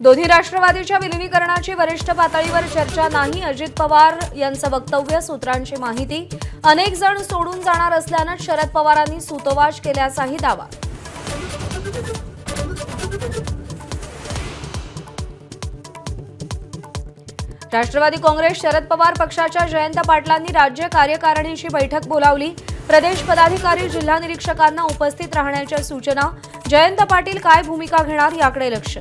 दोन्ही राष्ट्रवादीच्या विलीनीकरणाची वरिष्ठ पातळीवर चर्चा नाही, अजित पवार यांचं वक्तव्य. सूत्रांची माहिती, अनेक जण सोडून जाणार असल्यानं शरद पवारांनी सूतोवाच केल्याचाही दावा. राष्ट्रवादी काँग्रेस शरद पवार पक्षाच्या जयंत पाटलांनी राज्य कार्यकारिणीची बैठक बोलावली. प्रदेश पदाधिकारी जिल्हा निरीक्षकांना उपस्थित राहण्याच्या सूचना. जयंत पाटील काय भूमिका घेणार याकडे लक्ष.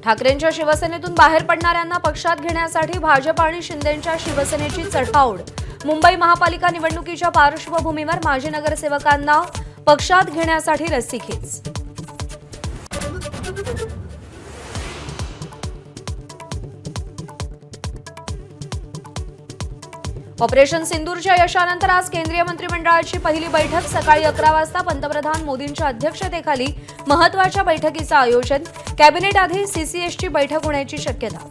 ठाकरेंच्या शिवसेनेतून बाहेर पडणाऱ्यांना पक्षात घेण्यासाठी भाजप आणि शिंदेंच्या शिवसेनेची चढाओढ. मुंबई महापालिका निवडणुकीच्या पार्श्वभूमीवर माजी नगरसेवकांना पक्षात घेण्यासाठी रस्सीखेच. ऑपरेशन सिंदूरच्या यशानंतर आज केंद्रीय मंत्रिमंडळाची पहिली बैठक. सकाळी 11 वाजता पंतप्रधान मोदींच्या अध्यक्षतेखाली महत्त्वाच्या बैठकीचं आयोजन. कॅबिनेट आधी सीसीएसची बैठक होण्याची शक्यता.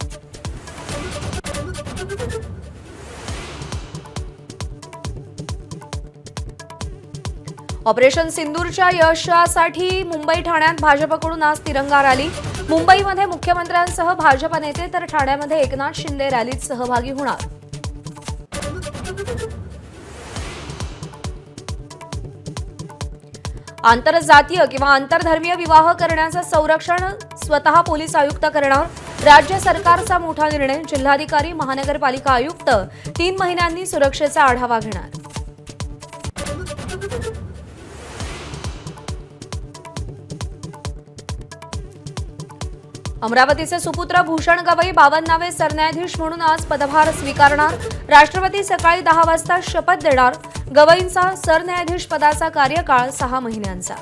ऑपरेशन सिंदूरच्या यशासाठी मुंबई ठाण्यात भाजपकडून आज तिरंगा रॅली. मुंबईमध्ये मुख्यमंत्र्यांसह भाजप नेते तर ठाण्यामध्ये एकनाथ शिंदे रॅलीत सहभागी होणार. आंतरजातीय किंवा आंतरधर्मीय विवाह करण्याचं संरक्षण स्वतः पोलीस आयुक्त करणार. राज्य सरकारचा मोठा निर्णय. जिल्हाधिकारी, महानगरपालिका आयुक्त 3 महिन्यांनी सुरक्षेचा आढावा घेणार. अमरावतीचे सुपुत्र भूषण गवई 52वे सरन्यायाधीश म्हणून आज पदभार स्वीकारणार. राष्ट्रपती सकाळी 10 वाजता शपथ देणार. गवईंचा सरन्यायाधीश पदाचा कार्यकाळ 6 महिन्यांचा.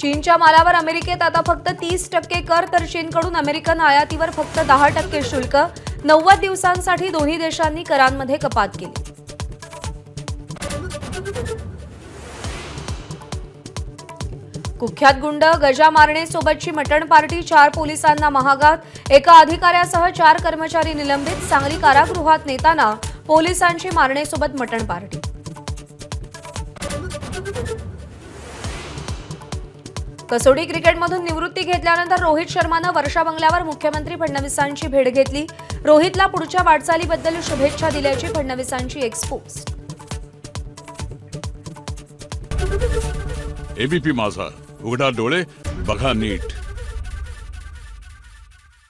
चीनच्या मालावर अमेरिकेत आता फक्त 30% कर, तर चीनकडून अमेरिकन आयातीवर फक्त 10% शुल्क. 90 दिवसांसाठी दोन्ही देशांनी करांमध्ये कपात केली. कुख्यात गुंड गजा मारणेसोबतची मटण पार्टी. 4 पोलिसांना महागात. एका अधिकाऱ्यासह 4 कर्मचारी निलंबित. सांगली कारागृहात नेताना पोलिसांची मारणेसोबत मटण पार्टी. कसोटी क्रिकेटमधून निवृत्ती घेतल्यानंतर रोहित शर्मानं वर्षा बंगल्यावर मुख्यमंत्री फडणवीसांची भेट घेतली. रोहितला पुढच्या वाटचालीबद्दल शुभेच्छा दिल्याची फडणवीसांची एक्स पोस्ट. एबीपी माझा, उघडा डोळे बघा नीट.